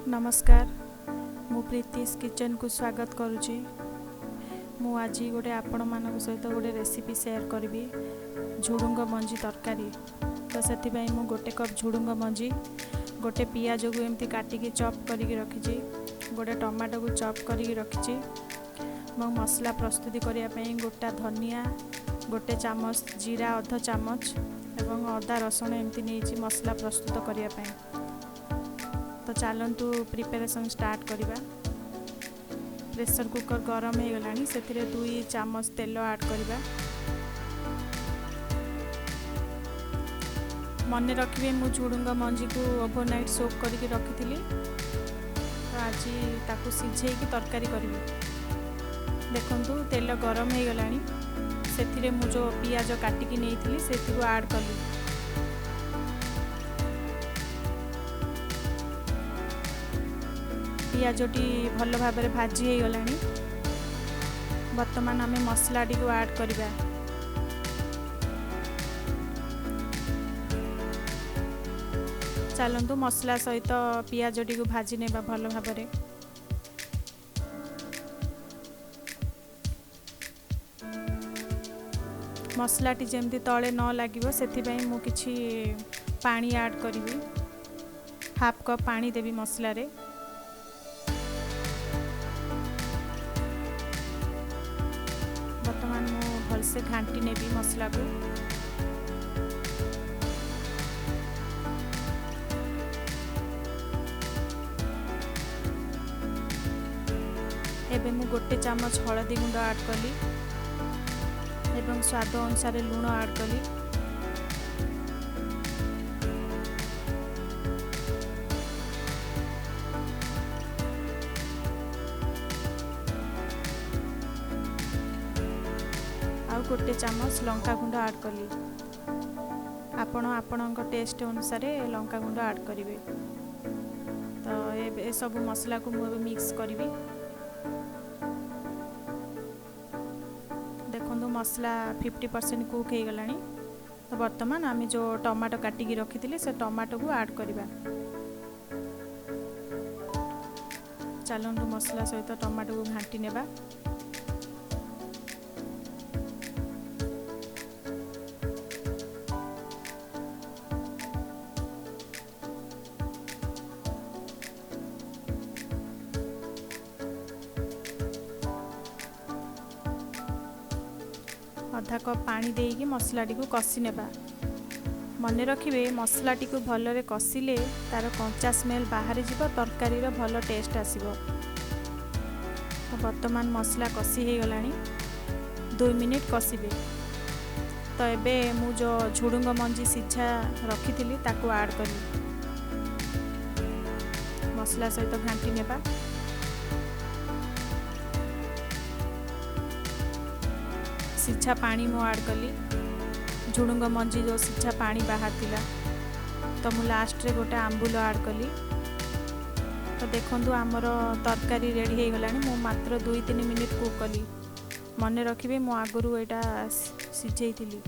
नमस्कार मु प्रीतिश किचन को स्वागत करुच्ची। मु आज गोटे आपण मान सहित गोटे रेसिपी शेयर करी झुडुंग मंजी तरकारी। तो से मु गोटे कप झुडुंग मंजी गोटे पियाज को एमती काटिकी चॉप करके रखी, गोटे टमाटो को चॉप करके रखी। मसला प्रस्तुति करने गोटा धनिया गोटे चामच, जीरा अध चामच एवं अदा रसुण एमती नहीं मसला प्रस्तुत करने। तो चलतु प्रिपरेशन स्टार्ट करवा। प्रेशर कुकर गरम हो गलानी, से 2 चामच तेल ऐड करवा। मन रखिए मु झुडुंग मंजी को ओवरनाइट सोक करके रखी, तो आज ताकू सिझे की तरकारी करी। देखंतु तेल गरम हो गलानी, से मु जो पियाज काटिकी नहीं से ऐड कली। पियाजटी भल भाव में भाजी हो गलानी। बर्तमान आम मसला टी को ऐड करवा। चलतु मसला सहित पियाजटी को भाजी नेबा भल भाव में। मसलाटी जमती तले न लगे से मु किछि पानी ऐड करी। हाफ कप पानी देवी मसला रे। बर्तमान मु भलसे घांटी नेबी मसला को। एबे मु गोटे चामच हलदी गुंड ऐड कली एवं स्वाद अनुसार लुण ऐड कली। गोटे चामच लंका गुंड ऐड कली। आपण टेस्ट अनुसार लंका गुंड ऐड करेंगे। तो ये सब मसला को मुझे मिक्स करी। देखो मसला 50% कुक हो गलानी। तो बर्तमान आम जो टमाटो काटिकी रखी से टमाटो को ऐड करवा। चलतु मसला सहित टमाटो को घांटी नेबा। आधा कप पानी देकी मसलाटी को कषि नेबा। मन रखिए मसलाटी को भलरे कषिले तार कंचा स्मेल बाहरी जीव, तरकारी भल टेस्ट आसीबो। तो बर्तमान मसला कषि हो गलानी, 2 मिनिट कषिबे। तो एबे मु जो झुडुंग मंजी सिझा रखी ताकू ऐड करी। मसला सहित घांटी नेबा। सिझा पानी मु ऐड कली। झुडुंग मंजी जो सिझा पानी बाहर थिला, तो मु लास्ट रे गोटे आंबुल ऐड कली। तो देखंतु आमर तरकारी रेडी हो गलानी। मु मात्र 2-3 मिनिट कुक कली। मन रखिए मु आगरू एटा सिझेइथिली।